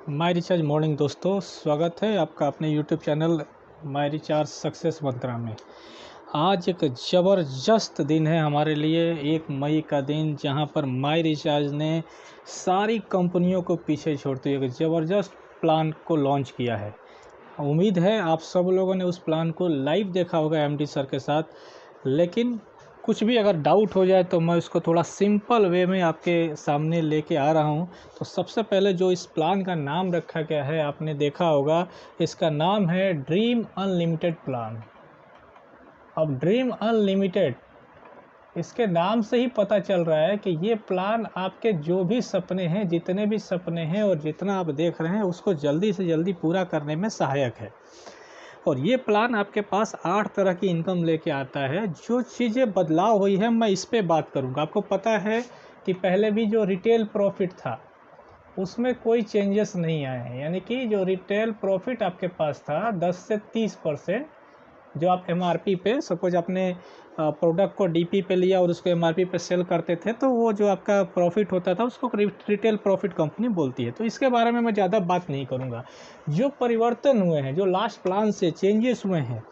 My recharge morning दोस्तों, स्वागत है आपका अपने YouTube channel my recharge success mantra में। आज एक ज़बरदस्त दिन है हमारे लिए, 1 मई का दिन, जहां पर माय रिचार्ज ने सारी कंपनियों को पीछे छोड़ते हुए एक ज़बरदस्त प्लान को लॉन्च किया है। उम्मीद है आप सब लोगों ने उस प्लान को लाइव देखा होगा एमडी सर के साथ, लेकिन कुछ भी अगर डाउट हो जाए तो मैं उसको थोड़ा सिंपल वे में आपके सामने लेके आ रहा हूं। तो सबसे पहले जो इस प्लान का नाम रखा गया है, आपने देखा होगा, इसका नाम है ड्रीम अनलिमिटेड प्लान। अब ड्रीम अनलिमिटेड, इसके नाम से ही पता चल रहा है कि ये प्लान आपके जो भी सपने हैं, जितने भी सपने हैं और जितना आप देख रहे हैं, उसको जल्दी से जल्दी पूरा करने में सहायक है। और ये प्लान आपके पास 8 तरह की इनकम लेके आता है। जो चीज़ें बदलाव हुई है मैं इस पे बात करूँगा। आपको पता है कि पहले भी जो रिटेल प्रॉफिट था उसमें कोई चेंजेस नहीं आए हैं, यानी कि जो रिटेल प्रॉफिट आपके पास था 10 से 30%, जो आप एमआरपी पे, सपोज आपने प्रोडक्ट को डीपी पे लिया और उसको एमआरपी पे सेल करते थे, तो वो जो आपका प्रॉफिट होता था उसको रिटेल प्रॉफिट कंपनी बोलती है। तो इसके बारे में मैं ज़्यादा बात नहीं करूँगा। जो परिवर्तन हुए हैं, जो लास्ट प्लान से चेंजेस हुए हैं,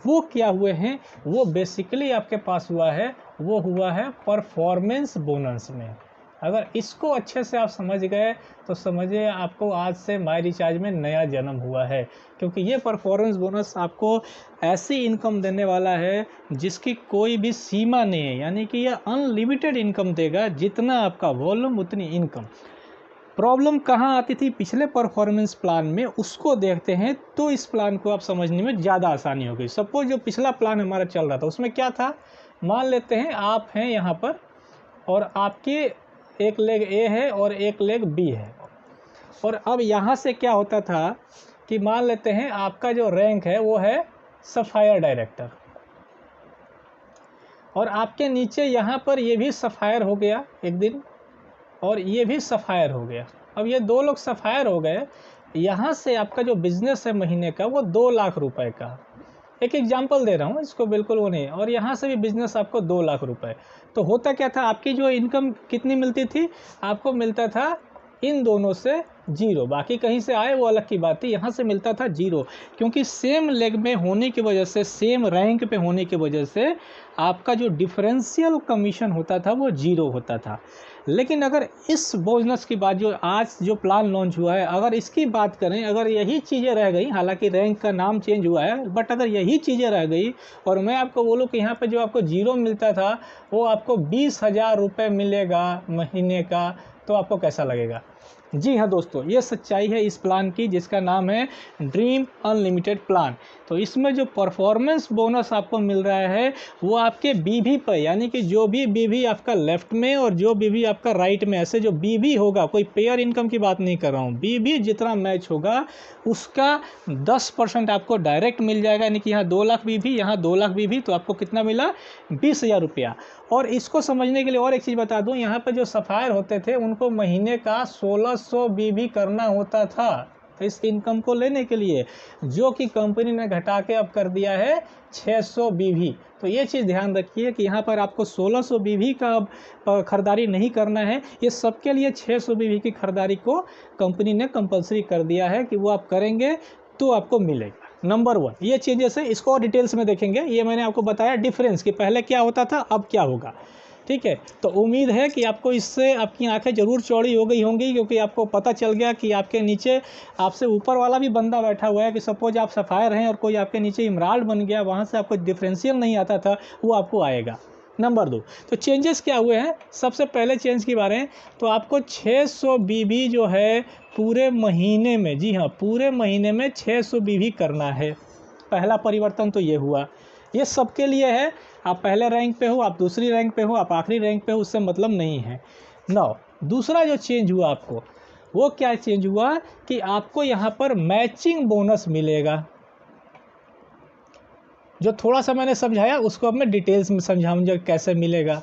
वो क्या हुए हैं, वो बेसिकली आपके पास हुआ है, वो हुआ है परफॉर्मेंस बोनस में। अगर इसको अच्छे से आप समझ गए तो समझिए आपको आज से माय रिचार्ज में नया जन्म हुआ है, क्योंकि ये परफॉर्मेंस बोनस आपको ऐसी इनकम देने वाला है जिसकी कोई भी सीमा नहीं है, यानी कि ये अनलिमिटेड इनकम देगा। जितना आपका वॉल्यूम उतनी इनकम। प्रॉब्लम कहाँ आती थी पिछले परफॉर्मेंस प्लान में, उसको देखते हैं तो इस प्लान को आप समझने में ज़्यादा आसानी होगी। सपोज जो पिछला प्लान हमारा चल रहा था उसमें क्या था, मान लेते हैं आप हैं यहाँ पर और आपके एक लेग ए है और एक लेग बी है, और अब यहाँ से क्या होता था कि मान लेते हैं आपका जो रैंक है वो है सफायर डायरेक्टर, और आपके नीचे यहाँ पर ये भी सफायर हो गया एक दिन, और ये भी सफायर हो गया। अब ये 2 लोग सफायर हो गए। यहाँ से आपका जो बिजनेस है महीने का वो 2 लाख रुपए का, एक एग्जांपल दे रहा हूँ, इसको बिल्कुल वो नहीं। और यहाँ से भी बिजनेस आपको 2 लाख रुपए। तो होता क्या था, आपकी जो इनकम कितनी मिलती थी, आपको मिलता था इन दोनों से 0। बाकी कहीं से आए वो अलग की बात थी, यहाँ से मिलता था 0, क्योंकि सेम लेग में होने की वजह से, सेम रैंक पे होने की वजह से आपका जो डिफरेंशियल कमीशन होता था वो 0 होता था। लेकिन अगर इस बोनस की बात, जो आज जो प्लान लॉन्च हुआ है, अगर इसकी बात करें, अगर यही चीज़ें रह गई, हालांकि रैंक का नाम चेंज हुआ है, बट अगर यही चीज़ें रह गई और मैं आपको बोलूं कि यहाँ पे जो आपको 0 मिलता था वो आपको 20,000 रुपये मिलेगा महीने का, तो आपको कैसा लगेगा? जी हाँ दोस्तों, ये सच्चाई है इस प्लान की, जिसका नाम है ड्रीम अनलिमिटेड प्लान। तो इसमें जो परफॉर्मेंस बोनस आपको मिल रहा है वो आपके बीवी पर, यानी कि जो भी बीवी आपका लेफ्ट में और जो बीवी आपका राइट में, ऐसे जो बीवी होगा, कोई पेयर इनकम की बात नहीं कर रहा हूँ, बीवी जितना मैच होगा उसका 10% आपको डायरेक्ट मिल जाएगा। यानी कि यहाँ 2 लाख बीवी, यहाँ 2 लाख बीवी, तो आपको कितना मिला, 20,000 रुपया। और इसको समझने के लिए और एक चीज़ बता दूं, यहाँ पर जो सफायर होते थे उनको महीने का 1600 बीबी करना होता था इस इनकम को लेने के लिए, जो कि कंपनी ने घटा के अब कर दिया है 600 बीबी। तो ये चीज़ ध्यान रखिए कि यहाँ पर आपको 1600 बीबी का अब खरीदारी नहीं करना है, ये सबके लिए 600 बीबी की खरीदारी को कंपनी ने कंपलसरी कर दिया है कि वो आप करेंगे तो आपको मिलेगा। नंबर 1 ये चेंजेस है, इसको और डिटेल्स में देखेंगे। ये मैंने आपको बताया डिफरेंस कि पहले क्या होता था अब क्या होगा, ठीक है। तो उम्मीद है कि आपको इससे आपकी आंखें जरूर चौड़ी हो गई होंगी, क्योंकि आपको पता चल गया कि आपके नीचे आपसे ऊपर वाला भी बंदा बैठा हुआ है, कि सपोज आप सफायर हैं और कोई आपके नीचे इमराल्ड बन गया, वहाँ से आपको डिफरेंशियल नहीं आता था, वो आपको आएगा। नंबर 2, तो चेंजेस क्या हुए हैं, सबसे पहले चेंज की बात है तो आपको 600 बीबी जो है पूरे महीने में, जी हाँ, पूरे महीने में 600 बीबी करना है। पहला परिवर्तन तो ये हुआ, ये सबके लिए है। आप पहले रैंक पे हो, आप दूसरी रैंक पे हो, आप आखिरी रैंक पे हो, उससे मतलब नहीं है। नाउ दूसरा जो चेंज हुआ आपको, वो क्या चेंज हुआ कि आपको यहाँ पर मैचिंग बोनस मिलेगा। जो थोड़ा सा मैंने समझाया उसको अब मैं डिटेल्स में समझाऊंगा कैसे मिलेगा,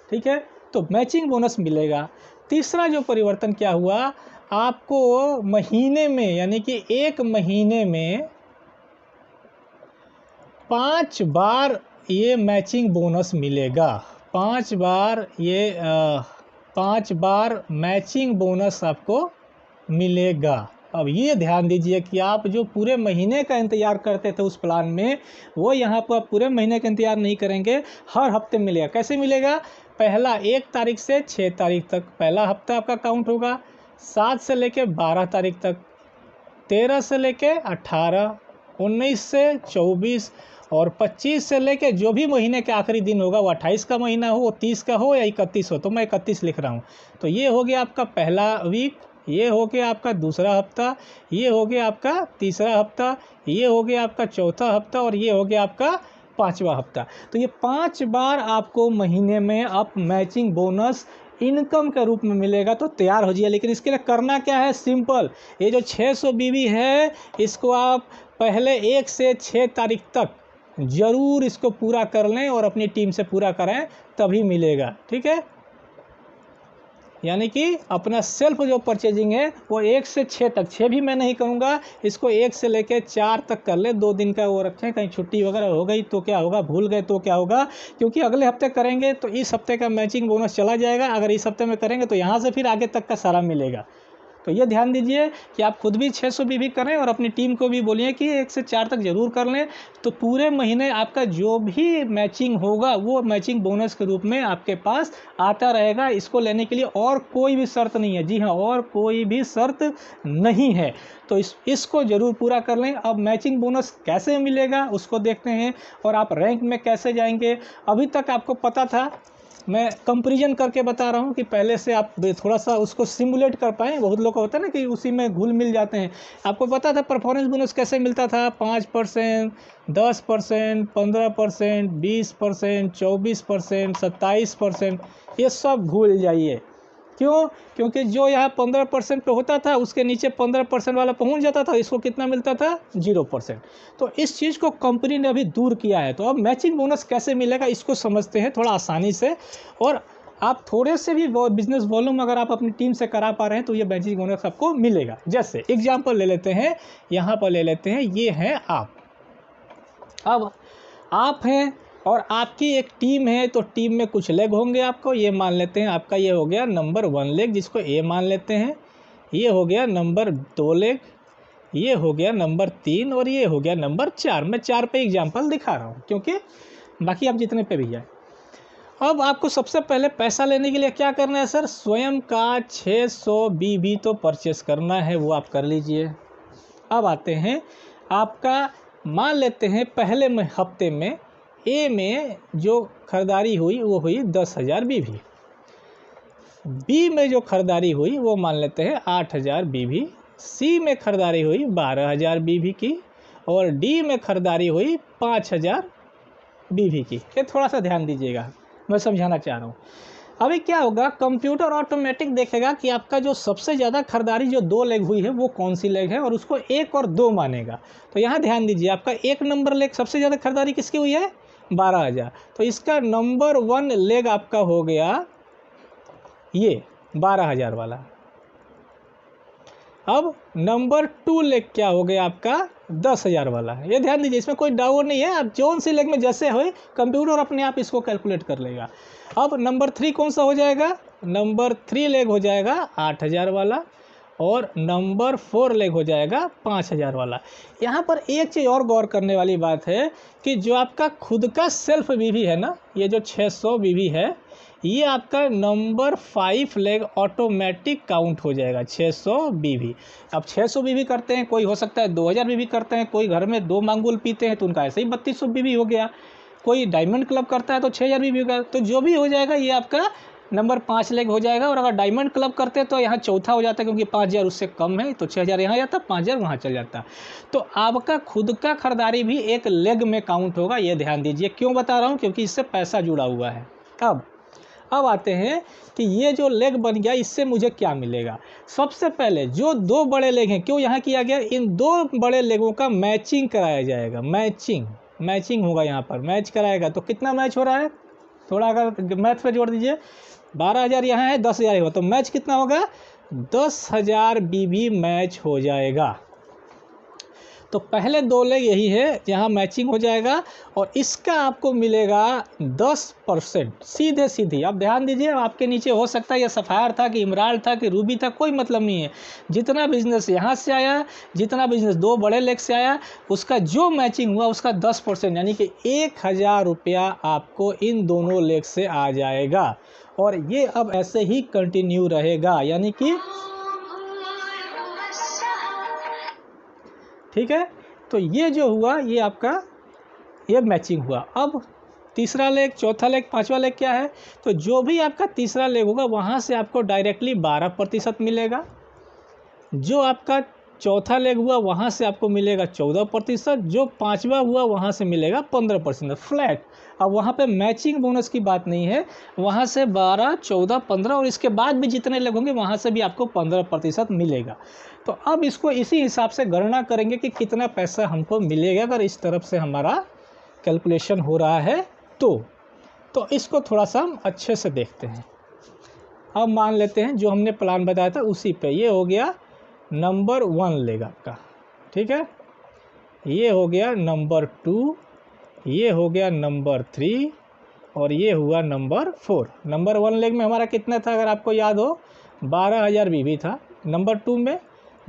ठीक है। तो मैचिंग बोनस मिलेगा। तीसरा जो परिवर्तन क्या हुआ, आपको महीने में, यानी कि एक महीने में 5 बार ये मैचिंग बोनस मिलेगा। 5 बार मैचिंग बोनस आपको मिलेगा। अब ये ध्यान दीजिए कि आप जो पूरे महीने का इंतज़ार करते थे उस प्लान में, वो यहाँ पर आप पूरे महीने का इंतज़ार नहीं करेंगे, हर हफ्ते मिलेगा। कैसे मिलेगा? पहला 1 तारीख से 6 तारीख तक पहला हफ्ता आपका काउंट होगा, 7 से लेके 12 तारीख तक, 13 से लेके 18, 19 से 24 और 25 से लेके जो भी महीने के आखिरी दिन होगा, वो 28 का महीना हो, 30 का हो या 31 हो, तो मैं 31 लिख रहा हूँ। तो ये हो गया आपका पहला वीक, ये हो गया आपका दूसरा हफ्ता, ये हो गया आपका तीसरा हफ्ता, ये हो गया आपका चौथा हफ्ता और ये हो गया आपका 5वां हफ्ता। तो ये 5 बार आपको महीने में आप मैचिंग बोनस इनकम के रूप में मिलेगा। तो तैयार हो जाइए। लेकिन इसके लिए करना क्या है? सिंपल, ये जो 600 बीवी है, इसको आप पहले 1 से 6 तारीख तक ज़रूर इसको पूरा कर लें और अपनी टीम से पूरा कराएं, तभी मिलेगा। ठीक है, यानी कि अपना सेल्फ जो परचेजिंग है वो 1 से 6 तक, 6 भी मैं नहीं करूँगा, इसको 1 से लेकर 4 तक कर ले। 2 दिन का वो रखें, कहीं छुट्टी वगैरह हो गई तो क्या होगा, भूल गए तो क्या होगा, क्योंकि अगले हफ्ते करेंगे तो इस हफ्ते का मैचिंग बोनस चला जाएगा। अगर इस हफ्ते में करेंगे तो यहाँ से फिर आगे तक का सारा मिलेगा। तो ये ध्यान दीजिए कि आप खुद भी 600 बीवी करें और अपनी टीम को भी बोलिए कि 1 से 4 तक ज़रूर कर लें। तो पूरे महीने आपका जो भी मैचिंग होगा वो मैचिंग बोनस के रूप में आपके पास आता रहेगा। इसको लेने के लिए और कोई भी शर्त नहीं है। जी हाँ, और कोई भी शर्त नहीं है। तो इसको ज़रूर पूरा कर लें। अब मैचिंग बोनस कैसे मिलेगा उसको देखते हैं और आप रैंक में कैसे जाएंगे। अभी तक आपको पता था, मैं कंपैरिजन करके बता रहा हूँ कि पहले से आप थोड़ा सा उसको सिमुलेट कर पाएँ। बहुत लोग को होता है ना कि उसी में घुल मिल जाते हैं। आपको पता था परफॉर्मेंस बोनस कैसे मिलता था? 5%, 10%, 15%, 20%, 24%, 27%, ये सब भूल जाइए। क्यों? क्योंकि जो यहाँ 15% पे होता था उसके नीचे 15% वाला पहुँच जाता था, इसको कितना मिलता था? 0%। तो इस चीज़ को कंपनी ने अभी दूर किया है। तो अब मैचिंग बोनस कैसे मिलेगा इसको समझते हैं थोड़ा आसानी से। और आप थोड़े से भी बिजनेस वॉल्यूम अगर आप अपनी टीम से करा पा रहे हैं तो ये मैचिंग बोनस आपको मिलेगा। जैसे एग्जाम्पल ले लेते हैं, यहाँ पर ले लेते हैं, ये हैं आप। अब आप हैं और आपकी एक टीम है, तो टीम में कुछ लेग होंगे आपको। ये मान लेते हैं आपका ये हो गया नंबर 1 लेग, जिसको ए मान लेते हैं। ये हो गया नंबर 2 लेग, ये हो गया नंबर 3 और ये हो गया नंबर 4। मैं 4 पे एग्जांपल दिखा रहा हूँ क्योंकि बाकी आप जितने पे भी जाए। अब आपको सबसे पहले पैसा लेने के लिए क्या करना है सर? स्वयं का 600 बीवी तो परचेस करना है, वो आप कर लीजिए। अब आते हैं आपका, मान लेते हैं पहले हफ्ते में ए में जो खरीदारी हुई वो हुई 10,000 बीवी। बी में जो खरीदारी हुई वो मान लेते हैं 8,000 बीवी। सी में खरीदारी हुई 12,000 बीवी की और डी में खरीदारी हुई 5,000 बीवी की। ये थोड़ा सा ध्यान दीजिएगा, मैं समझाना चाह रहा हूँ। अभी क्या होगा, कंप्यूटर ऑटोमेटिक देखेगा कि आपका जो सबसे ज़्यादा खरीदारी जो 2 लेग हुई है वो कौन सी लेग है और उसको 1 और 2 मानेगा। तो यहाँ ध्यान दीजिए, आपका 1 नंबर लेग सबसे ज़्यादा खरीदारी किसकी हुई है? 12,000। तो इसका नंबर 1 लेग आपका हो गया ये 12,000 वाला। अब नंबर 2 लेग क्या हो गया आपका? 10,000 वाला। ये ध्यान दीजिए, इसमें कोई डाउट नहीं है। आप जोन सी लेग में जैसे हो कंप्यूटर अपने आप इसको कैलकुलेट कर लेगा। अब नंबर 3 कौन सा हो जाएगा? नंबर 3 लेग हो जाएगा 8,000 वाला और नंबर 4 लेग हो जाएगा 5,000 वाला। यहाँ पर एक चीज़ और गौर करने वाली बात है कि जो आपका खुद का सेल्फ बीवी है ना, ये जो 600 बीवी है, ये आपका नंबर 5 लेग ऑटोमेटिक काउंट हो जाएगा 600 बीवी। अब 600 बीवी करते हैं, कोई हो सकता है 2,000 बीवी करते हैं, कोई घर में 2 मांगुल पीते हैं तो उनका ऐसे ही 3200 बीवी हो गया, कोई डायमंड क्लब करता है तो 6,000 बीवी होगा। तो जो भी हो जाएगा ये आपका नंबर 5 लेग हो जाएगा। और अगर डायमंड क्लब करते हैं तो यहाँ चौथा हो जाता है, क्योंकि 5,000 उससे कम है तो 6,000 यहाँ जाता, 5,000 वहाँ चल जाता। तो आपका खुद का खरीदारी भी एक लेग में काउंट होगा, ये ध्यान दीजिए। क्यों बता रहा हूँ? क्योंकि इससे पैसा जुड़ा हुआ है। अब आते हैं कि ये जो लेग बन गया इससे मुझे क्या मिलेगा। सबसे पहले जो 2 बड़े लेग हैं, क्यों यहाँ किया गया, इन 2 बड़े लेगों का मैचिंग कराया जाएगा। मैचिंग होगा, यहाँ पर मैच कराएगा। तो कितना मैच हो रहा है, थोड़ा अगर मैथ पे जोड़ दीजिए। 12,000 यहाँ है, 10,000 होगा, तो मैच कितना होगा? 10,000 बीवी मैच हो जाएगा। तो पहले 2 लेग यही है जहाँ मैचिंग हो जाएगा और इसका आपको मिलेगा 10%। सीधे सीधी आप ध्यान दीजिए, आपके नीचे हो सकता है ये सफ़ायर था कि इमराल्ड था कि रूबी था, कोई मतलब नहीं है। जितना बिजनेस यहाँ से आया, जितना बिजनेस 2 बड़े लेग से आया, उसका जो मैचिंग हुआ उसका 10% यानी कि 1000 रुपया आपको इन दोनों लेग से आ जाएगा। और ये अब ऐसे ही कंटिन्यू रहेगा, यानी कि ठीक है। तो ये जो हुआ ये आपका ये मैचिंग हुआ। अब तीसरा लेग, चौथा लेग, पांचवा लेग क्या है, तो जो भी आपका तीसरा लेग होगा वहाँ से आपको डायरेक्टली 12% मिलेगा। जो आपका चौथा लेग हुआ वहाँ से आपको मिलेगा 14%, जो पांचवा हुआ वहाँ से मिलेगा 15% फ्लैट। अब वहाँ पे मैचिंग बोनस की बात नहीं है, वहाँ से 12, 14, 15 और इसके बाद भी जितने लेग होंगे वहाँ से भी आपको 15% मिलेगा। तो अब इसको इसी हिसाब से गणना करेंगे कि कितना पैसा हमको मिलेगा अगर इस तरफ से हमारा कैलकुलेशन हो रहा है तो इसको थोड़ा सा हम अच्छे से देखते हैं। अब मान लेते हैं जो हमने प्लान बताया था उसी पे, ये हो गया नंबर 1 लेग आपका, ठीक है। ये हो गया नंबर 2, ये हो गया नंबर 3 और ये हुआ नंबर 4। नंबर 1 लेग में हमारा कितना था अगर आपको याद हो, 12,000 बीवी था। नंबर 2 में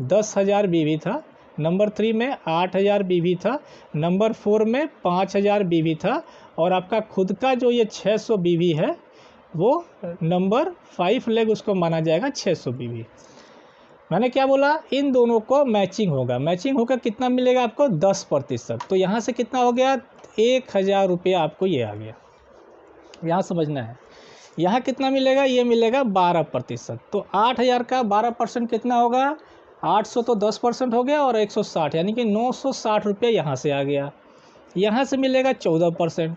10,000 बीवी था। नंबर 3 में 8,000 बीवी था। नंबर 4 में 5,000 बीवी था। और आपका खुद का जो ये 600 बीवी है वो नंबर 5 लेग उसको माना जाएगा 600 बीवी। मैंने क्या बोला, इन दोनों को मैचिंग होगा, मैचिंग होकर कितना मिलेगा आपको 10%। तो यहाँ से कितना हो गया 1,000 रुपया आपको ये आ गया, यहाँ समझना है। यहाँ कितना मिलेगा, ये मिलेगा 12%। तो 8,000 का 12% कितना होगा, 800 तो 10% हो गया और 160 यानी कि 960 रुपये यहाँ से आ गया। यहाँ से मिलेगा 14%,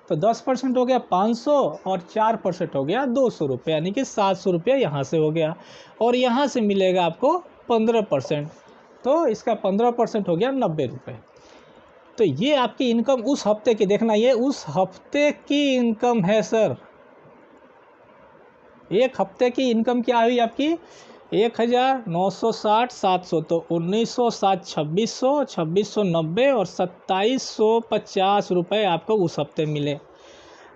तो 10% हो गया 500 और 4% हो गया 200 रुपये यानी कि 700 रुपये यहाँ से हो गया। और यहाँ से मिलेगा आपको 15%, तो इसका 15% हो गया 90 रुपये। तो ये आपकी इनकम उस हफ्ते की, देखना ये उस हफ्ते की इनकम है सर। एक हफ्ते की इनकम क्या हुई आपकी 1,960, 700 तो 1,960, 2,600, 2,690 और 2,750 रुपये आपको उस हफ्ते मिले।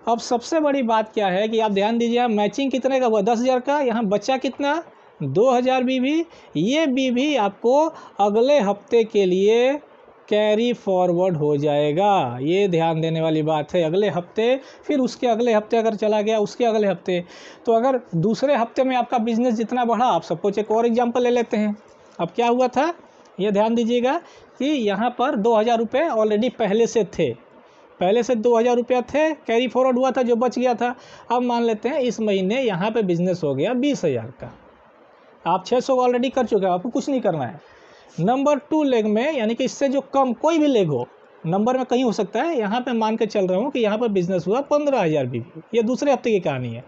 अब सबसे बड़ी बात क्या है कि आप ध्यान दीजिए, मैचिंग कितने का हुआ 10,000 का, यहाँ बचा कितना 2,000 बीवी। ये बीवी आपको अगले हफ्ते के लिए कैरी फॉरवर्ड हो जाएगा, ये ध्यान देने वाली बात है। अगले हफ्ते, फिर उसके अगले हफ्ते अगर चला गया, उसके अगले हफ्ते, तो अगर दूसरे हफ्ते में आपका बिजनेस जितना बढ़ा, आप सपोज एक और एग्जांपल ले लेते हैं। अब क्या हुआ था ये ध्यान दीजिएगा कि यहाँ पर 2,000 रुपये ऑलरेडी पहले से थे, पहले से 2,000 रुपया थे, कैरी फॉरवर्ड हुआ था जो बच गया था। अब मान लेते हैं इस महीने यहाँ पर बिजनेस हो गया 20,000 का, आप 600 ऑलरेडी कर चुके हैं, आपको कुछ नहीं करना है। नंबर 2 लेग में, यानी कि इससे जो कम कोई भी लेग हो, नंबर में कहीं हो सकता है, यहाँ पे मान के चल रहा हूँ कि यहाँ पर बिजनेस हुआ 15,000 बीवी, ये दूसरे हफ्ते की कहानी है।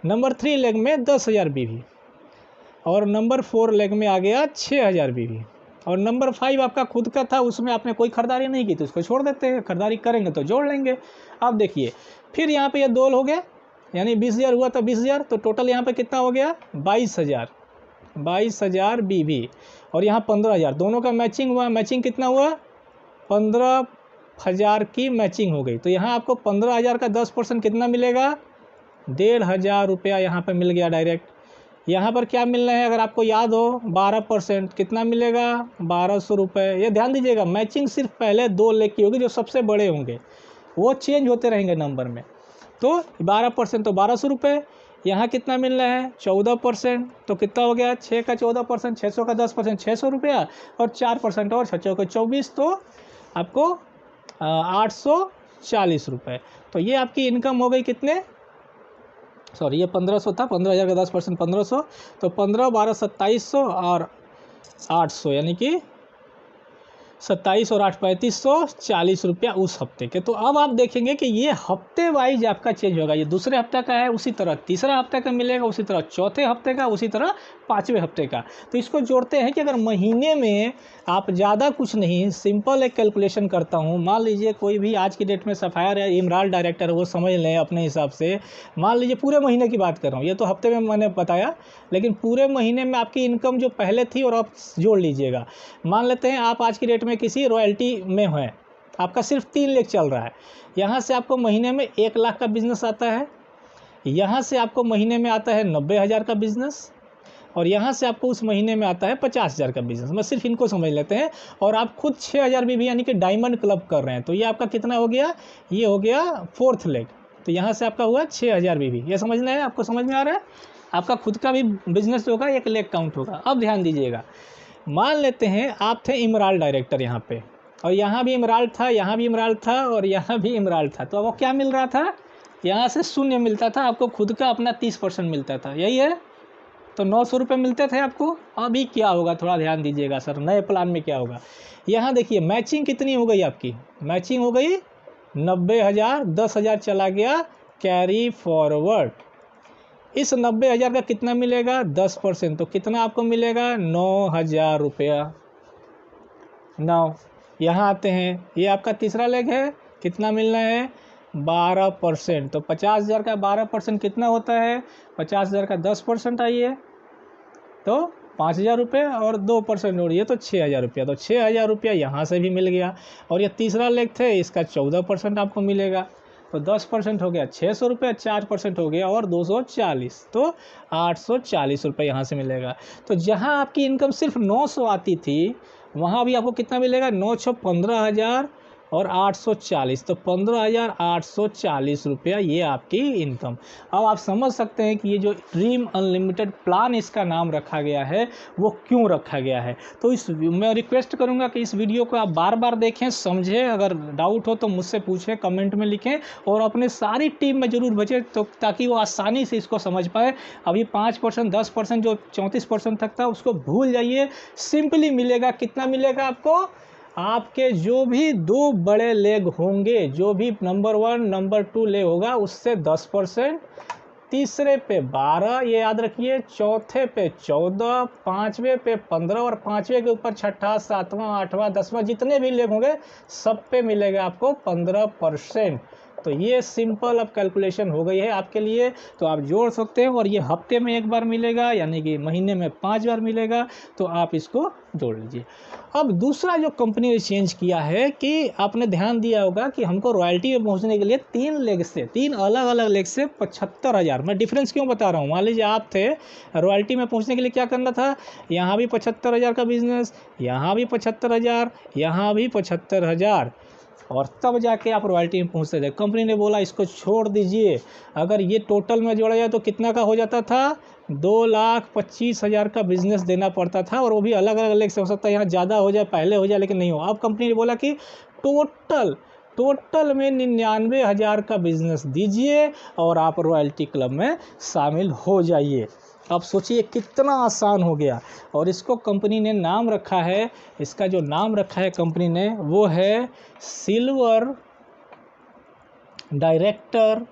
नंबर 3 लेग में 10,000 बीवी और नंबर 4 लेग में आ गया 6,000 बीवी। और नंबर 5 आपका खुद का था, उसमें आपने कोई खरीदारी नहीं की तो उसको छोड़ देते हैं, खरीदारी करेंगे तो जोड़ लेंगे। अब देखिए फिर यहाँ पे ये 2 हो गया, यानी 20,000 हुआ तो 20,000, तो टोटल यहाँ पे कितना हो गया 22,000 बीवी और यहाँ 15,000, दोनों का मैचिंग हुआ। मैचिंग कितना हुआ 15,000 की मैचिंग हो गई। तो यहाँ आपको 15,000 का 10% कितना मिलेगा 1,500 रुपया यहाँ पे मिल गया डायरेक्ट। यहाँ पर क्या मिलना है अगर आपको याद हो 12%, कितना मिलेगा 1,200 रुपये। ये ध्यान दीजिएगा, मैचिंग सिर्फ पहले 2 लेग की होगी, जो सबसे बड़े होंगे वो चेंज होते रहेंगे नंबर में। तो 12% तो 1,200 रुपये। यहाँ कितना मिलना है 14%, तो कितना हो गया 6 का 14%, 600 का 10%, 600 रुपया और 4% और 6 का 24, तो आपको 840 रुपये। तो ये आपकी इनकम हो गई कितने, सॉरी ये 1,500 था, 15,000 का 10% 1,500, तो 15, 12, 2,700 और 800 यानी कि 27 और 8, 3,540 रुपया उस हफ्ते के। तो अब आप देखेंगे कि ये हफ्ते वाइज आपका चेंज होगा। ये दूसरे हफ्ते का है, उसी तरह तीसरा हफ्ते का मिलेगा, उसी तरह चौथे हफ्ते का, उसी तरह 5वें हफ्ते का। तो इसको जोड़ते हैं कि अगर महीने में आप ज़्यादा कुछ नहीं, सिंपल एक कैलकुलेशन करता हूँ। मान लीजिए कोई भी आज की डेट में सफ़ायर है, इमराल्ड डायरेक्टर है, वो समझ लें अपने हिसाब से। मान लीजिए पूरे महीने की बात कर रहा हूँ, ये तो हफ्ते में मैंने बताया, लेकिन पूरे महीने में आपकी इनकम जो पहले थी और आप जोड़ लीजिएगा। मान लेते हैं आप आज की डेट में किसी रॉयल्टी में हैं, आपका सिर्फ 3 लाख चल रहा है। यहाँ से आपको महीने में 1 लाख का बिजनेस आता है, यहाँ से आपको महीने में आता है 90,000 का बिजनेस, और यहाँ से आपको उस महीने में आता है 50,000 का बिजनेस। मैं सिर्फ इनको समझ लेते हैं। और आप खुद 6,000 भी यानी कि डायमंड क्लब कर रहे हैं, तो ये आपका कितना हो गया, ये हो गया 4th लेग। तो यहाँ से आपका हुआ 6,000 भी, ये समझना है, आपको समझ में आ रहा है। आपका खुद का भी बिजनेस होगा, 1 लेग काउंट होगा। अब ध्यान दीजिएगा, मान लेते हैं आप थे इमराल्ड डायरेक्टर यहाँ पे, और यहाँ भी इमराल्ड था, यहाँ भी इमराल्ड था, और यहाँ भी इमराल्ड था। तो अब वो क्या मिल रहा था, यहाँ से 0 मिलता था, आपको खुद का अपना 30% मिलता था, यही है। तो 900 रुपये मिलते थे आपको। अभी क्या होगा, थोड़ा ध्यान दीजिएगा सर, नए प्लान में क्या होगा। यहाँ देखिए मैचिंग कितनी हो गई आपकी, मैचिंग हो गई 90,000, 10,000 चला गया कैरी फॉरवर्ड। इस 90,000 का कितना मिलेगा, 10%, तो कितना आपको मिलेगा, 9,000 रुपया। 9, यहाँ आते हैं, ये आपका तीसरा लेग है, कितना मिलना है, 12%। तो 50,000 का 12% कितना होता है, 50,000 का 10% आइए, तो 5,000 रुपये, और 2% जोड़िए तो 6,000 रुपया। तो 6,000 रुपया यहाँ से भी मिल गया। और ये तीसरा लेग थे, इसका 14% आपको मिलेगा। तो 10% हो गया 600 रुपये, 4% हो गया और 240, तो 840 रुपये यहाँ से मिलेगा। तो जहाँ आपकी इनकम सिर्फ 900 आती थी, वहाँ भी आपको कितना मिलेगा, 9 6 15,000 और 840, तो 15,840 रुपया ये आपकी इनकम। अब आप समझ सकते हैं कि ये जो ड्रीम अनलिमिटेड प्लान इसका नाम रखा गया है, वो क्यों रखा गया है। तो मैं रिक्वेस्ट करूंगा कि इस वीडियो को आप बार बार देखें, समझें, अगर डाउट हो तो मुझसे पूछें, कमेंट में लिखें, और अपने सारी टीम में ज़रूर भेजें, तो ताकि वो आसानी से इसको समझ पाए। अभी 5%, 10%, जो 34% तक था उसको भूल जाइए। सिंपली मिलेगा, कितना मिलेगा आपको, आपके जो भी 2 बड़े लेग होंगे, जो भी नंबर 1 नंबर 2 लेग होगा, उससे 10%, तीसरे पे 12, ये याद रखिए, चौथे पे 14, 5वें पे 15, और 5वें के ऊपर 6ठा, 7वां, 8वां, 10वां जितने भी लेग होंगे सब पे मिलेगा आपको 15%। तो ये सिंपल अब कैलकुलेशन हो गई है आपके लिए, तो आप जोड़ सकते हैं। और ये हफ्ते में 1 बार मिलेगा, यानी कि महीने में 5 बार मिलेगा, तो आप इसको जोड़ लीजिए। अब दूसरा जो कंपनी ने चेंज किया है कि आपने ध्यान दिया होगा कि हमको रॉयल्टी में पहुंचने के लिए 3 लेग से, 3 अलग अलग लेग से 75,000। मैं डिफरेंस क्यों बता रहा हूँ, मान लीजिए आप थे रॉयल्टी में पहुंचने के लिए क्या करना था, यहाँ भी 75,000 का बिजनेस, यहाँ भी 75,000, यहाँ भी 75,000, और तब जाके आप रॉयल्टी में पहुँचते थे। कंपनी ने बोला इसको छोड़ दीजिए। अगर ये टोटल में जोड़ा जाए तो कितना का हो जाता था, 2,25,000 का बिजनेस देना पड़ता था, और वो भी अलग अलग लेग से हो सकता है, यहाँ ज़्यादा हो जाए, पहले हो जाए, लेकिन नहीं हो। अब कंपनी ने बोला कि टोटल में 99,000 का बिजनेस दीजिए और आप रॉयल्टी क्लब में शामिल हो जाइए। अब सोचिए कितना आसान हो गया। और इसको कंपनी ने नाम रखा है, इसका जो नाम रखा है कंपनी ने, वो है सिल्वर डायरेक्टर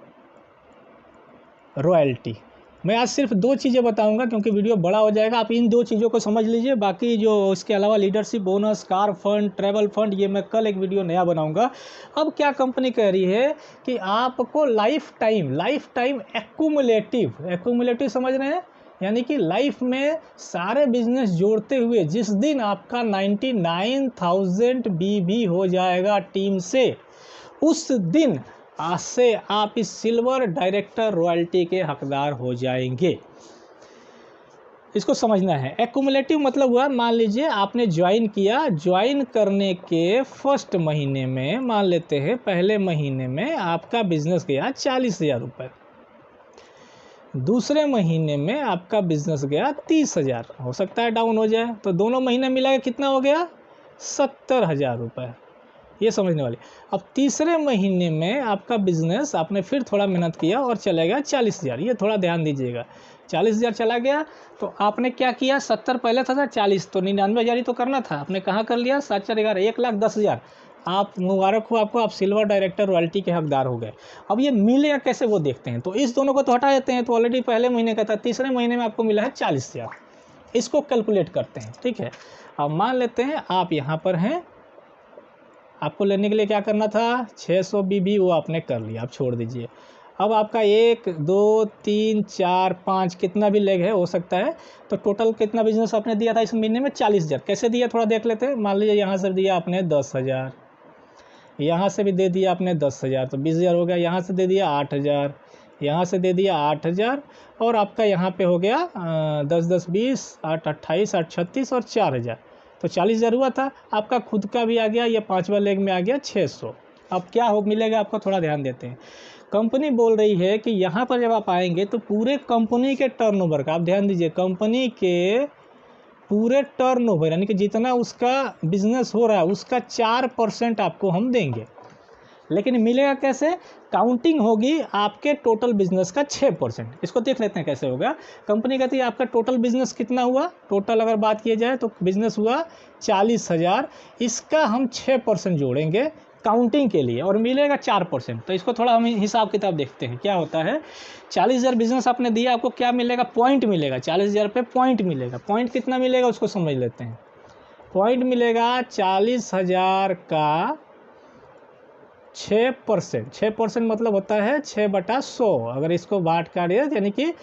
रॉयल्टी। मैं आज सिर्फ 2 चीज़ें बताऊंगा क्योंकि वीडियो बड़ा हो जाएगा, आप इन 2 चीज़ों को समझ लीजिए। बाकी जो इसके अलावा leadership bonus, car fund, travel fund, ये मैं कल एक वीडियो नया बनाऊंगा। अब क्या कंपनी कह रही है कि आपको लाइफ टाइम एक्यूमुलेटिव समझ रहे हैं, यानी कि लाइफ में सारे बिजनेस जोड़ते हुए जिस दिन आपका 99,000 बीबी हो जाएगा टीम से, उस दिन आज से आप इस सिल्वर डायरेक्टर रॉयल्टी के हकदार हो जाएंगे। इसको समझना है। एक्यूमुलेटिव मतलब हुआ, मान लीजिए आपने ज्वाइन किया, ज्वाइन करने के फर्स्ट महीने में, मान लेते हैं पहले महीने में आपका बिजनेस गया 40,000 रुपये, दूसरे महीने में आपका बिजनेस गया 30,000, हो सकता है डाउन हो जाए, तो दोनों महीने मिला के कितना हो गया, 70,000 रुपये। ये समझने वाली। अब तीसरे महीने में आपका बिजनेस, आपने फिर थोड़ा मेहनत किया और चला गया 40,000, ये थोड़ा ध्यान दीजिएगा। 40,000 चला गया तो आपने क्या किया, 70 पहले था 40, तो 99,000 ही तो करना था, आपने कहाँ कर लिया, 7 4 11, 1,10,000। आप मुबारक हो आपको, आप सिल्वर डायरेक्टर रॉयल्टी के हकदार हो गए। अब ये मिलेगा कैसे वो देखते हैं। तो इस दोनों को तो हटा देते हैं, तो ऑलरेडी पहले महीने का था, तीसरे महीने में आपको मिला है 40,000। इसको कैलकुलेट करते हैं, ठीक है। अब मान लेते हैं आप यहाँ पर हैं, आपको लेने के लिए क्या करना था, 600 बीबी, वो आपने कर लिया, आप छोड़ दीजिए। अब आपका 1 2 3 4 5 कितना भी लेग है हो सकता है, तो टोटल कितना बिजनेस आपने दिया था इस महीने में, 40,000। कैसे दिया थोड़ा देख लेते हैं। मान लीजिए यहाँ से दिया आपने 10,000, यहाँ से भी दे दिया आपने 10,000, तो 20,000 हो गया। यहाँ से दे दिया 8,000, यहाँ से दे दिया 8,000, और आपका यहाँ पे हो गया 10 10 20 8 28 8 36 और 4,000, तो 40,000 हुआ था। आपका खुद का भी आ गया, ये 5वां लेग में आ गया 600। अब क्या हो मिलेगा आपको, थोड़ा ध्यान देते हैं। कंपनी बोल रही है कि यहाँ पर जब आप आएंगे तो पूरे कंपनी के टर्नओवर का, आप ध्यान दीजिए, कंपनी के पूरे टर्नओवर यानी कि जितना उसका बिजनेस हो रहा है उसका 4% आपको हम देंगे। लेकिन मिलेगा कैसे, काउंटिंग होगी आपके टोटल बिजनेस का 6%। इसको देख लेते हैं कैसे होगा। कंपनी कहती है आपका टोटल बिजनेस कितना हुआ, टोटल अगर बात किया जाए तो बिजनेस हुआ 40,000, इसका हम 6% जोड़ेंगे काउंटिंग के लिए और मिलेगा 4%। तो इसको थोड़ा हम हिसाब किताब देखते हैं क्या होता है। 40,000 बिजनेस आपने दिया, आपको क्या मिलेगा, पॉइंट मिलेगा, 40,000 पे पॉइंट मिलेगा। पॉइंट कितना मिलेगा उसको समझ लेते हैं। पॉइंट मिलेगा 40,000 का 6%। 6% मतलब होता है 6/100। अगर इसको बांट काटिए यानी कि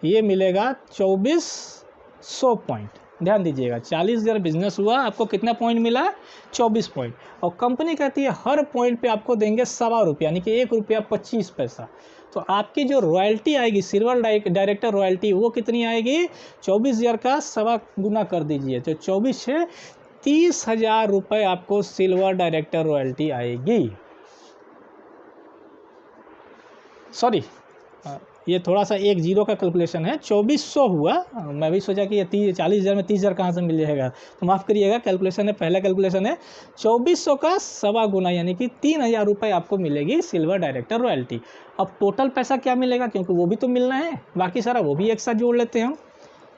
ये मिलेगा 2400 पॉइंट। ध्यान दीजिएगा, 40,000 बिजनेस हुआ, आपको कितना पॉइंट मिला, 24 पॉइंट। और कंपनी कहती है हर पॉइंट पे आपको देंगे ₹1.25 यानी कि ₹1.25। तो आपकी जो रॉयल्टी आएगी, सिल्वर डायरेक्टर रॉयल्टी, वो कितनी आएगी, 24,000 का 1.25 गुना कर दीजिए, तो 24 से 30,000 रुपये आपको सिल्वर डायरेक्टर रॉयल्टी आएगी। सॉरी, ये थोड़ा सा एक जीरो का कैलकुलेशन है, 2400 हुआ। मैं भी सोचा कि ये 40,000 में 30,000 कहाँ से मिल जाएगा, तो माफ़ करिएगा, कैलकुलेशन है, पहला कैलकुलेशन है। 2400 का 1.25 गुना यानी कि 3,000 रुपये आपको मिलेगी सिल्वर डायरेक्टर रॉयल्टी। अब टोटल पैसा क्या मिलेगा, क्योंकि वो भी तो मिलना है, बाकी सारा वो भी एक साथ जोड़ लेते हैं हम,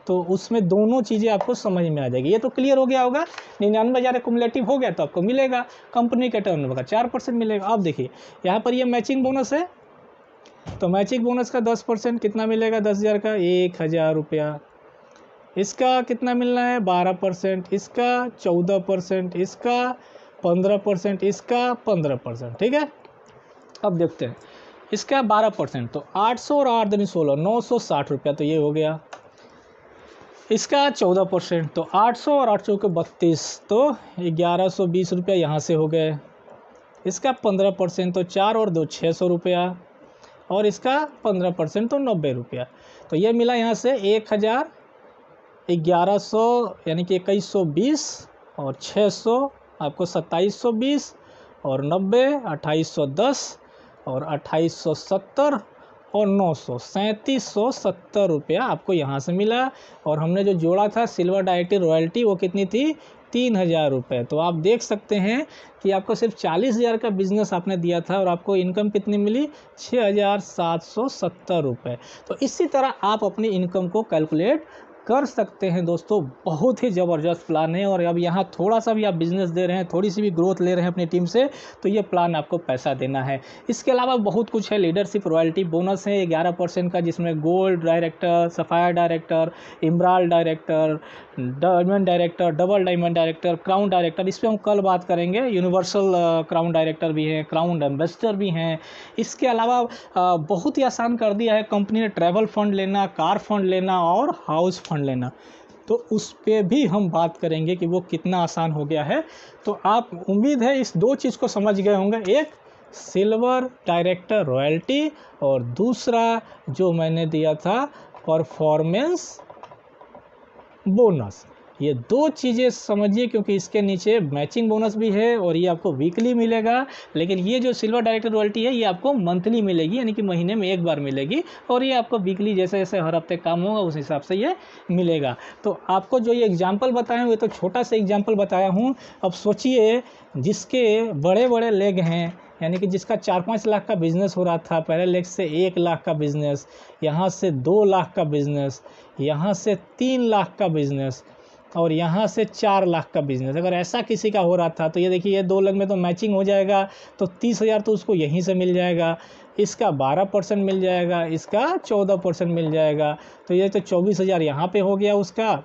तो उसमें दोनों चीज़ें आपको समझ में आ जाएगी। ये तो क्लियर हो गया होगा, 99,000 कुमुलेटिव हो गया तो आपको मिलेगा कंपनी के टर्नओवर का 4% मिलेगा। अब देखिए यहाँ पर ये मैचिंग बोनस है, तो मैचिंग बोनस का 10% कितना मिलेगा, 10,000 का 1,000 रुपया। इसका कितना मिलना है, 12%, इसका 14%, इसका 15%, इसका 15%, ठीक है। अब देखते हैं इसका 12%, तो 800 और 8 दूनी 16, 960 रुपया, तो ये हो गया। इसका 14%, तो 800 और 8 चौके 32, तो 1120 रुपया यहाँ से हो गए। इसका 15%, तो 4 और 2 600 रुपया, और इसका 15%, तो 90 रुपया। तो ये मिला यहाँ से 1,000, 1100 यानी कि 2120, और 600 आपको 2720, और 90 2810, और 2870, और 900 3770 रुपया आपको यहाँ से मिला। और हमने जो जोड़ा था सिल्वर डायरेक्टर रॉयल्टी, वो कितनी थी, 3,000 रुपये। तो आप देख सकते हैं कि आपको सिर्फ 40,000 का बिजनेस आपने दिया था और आपको इनकम कितनी मिली, 6,770 रुपये। तो इसी तरह आप अपनी इनकम को कैलकुलेट कर सकते हैं दोस्तों। बहुत ही ज़बरदस्त प्लान है, और अब यहाँ थोड़ा सा भी आप बिज़नेस दे रहे हैं, थोड़ी सी भी ग्रोथ ले रहे हैं अपनी टीम से, तो ये प्लान आपको पैसा देना है। इसके अलावा बहुत कुछ है, लीडरशिप रॉयल्टी बोनस है 11% का, जिसमें gold director, sapphire director, emerald director, diamond director, double diamond director, crown director, इस पर हम कल बात करेंगे। यूनिवर्सल क्राउन डायरेक्टर भी है, क्राउन एम्बेसडर भी हैं। इसके अलावा बहुत ही आसान कर दिया है कंपनी ने ट्रैवल फंड लेना, कार फंड लेना और हाउस फंड लेना, तो उस पर भी हम बात करेंगे कि वो कितना आसान हो गया है। तो आप, उम्मीद है इस दो चीज़ को समझ गए होंगे, एक सिल्वर डायरेक्टर रॉयल्टी और दूसरा जो मैंने दिया था परफॉर्मेंस बोनस। ये दो चीज़ें समझिए, क्योंकि इसके नीचे मैचिंग बोनस भी है और ये आपको वीकली मिलेगा, लेकिन ये जो सिल्वर डायरेक्टर रॉयल्टी है ये आपको मंथली मिलेगी, यानी कि महीने में एक बार मिलेगी, और ये आपको वीकली जैसे जैसे हर हफ्ते काम होगा उस हिसाब से ये मिलेगा। तो आपको जो ये एग्जाम्पल बताया हूँ, ये तो छोटा सा एग्जाम्पल बताया हूँ। अब सोचिए जिसके बड़े बड़े लेग हैं, यानी कि जिसका 4-5 लाख का बिज़नेस हो रहा था, पहले लेग से 1 लाख का बिज़नेस, यहाँ से 2 लाख का बिज़नेस, यहाँ से 3 लाख का बिज़नेस, और यहाँ से 4 लाख का बिज़नेस, अगर ऐसा किसी का हो रहा था तो ये देखिए, ये 2 लेग में तो मैचिंग हो जाएगा, तो 30,000 तो उसको यहीं से मिल जाएगा। इसका 12% मिल जाएगा, इसका 14% मिल जाएगा। तो ये तो 24,000 यहाँ पे हो गया उसका,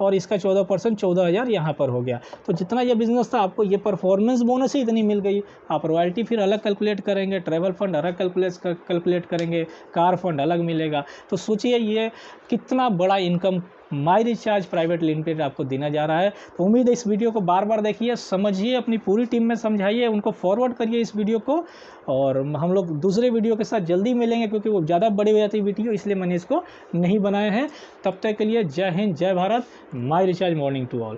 और इसका 14% 14,000 यहाँ पर हो गया। तो जितना ये बिजनेस था आपको ये परफॉर्मेंस बोनस ही इतनी मिल गई। आप रॉयल्टी फिर अलग कैलकुलेट करेंगे, ट्रैवल फंड अलग कैलकुलेट करेंगे, कार फंड अलग मिलेगा। तो सोचिए ये कितना बड़ा इनकम माई रिचार्ज प्राइवेट लिमिटेड आपको देना जा रहा है। तो उम्मीद है इस वीडियो को बार बार देखिए, समझिए, अपनी पूरी टीम में समझाइए, उनको फॉरवर्ड करिए इस वीडियो को। और हम लोग दूसरे वीडियो के साथ जल्दी मिलेंगे, क्योंकि वो ज़्यादा बड़ी हो जाती है वीडियो, इसलिए मैंने इसको नहीं बनाया है। तब तक के लिए जय हिंद, जय भारत, माई रिचार्ज मॉर्निंग टू ऑल।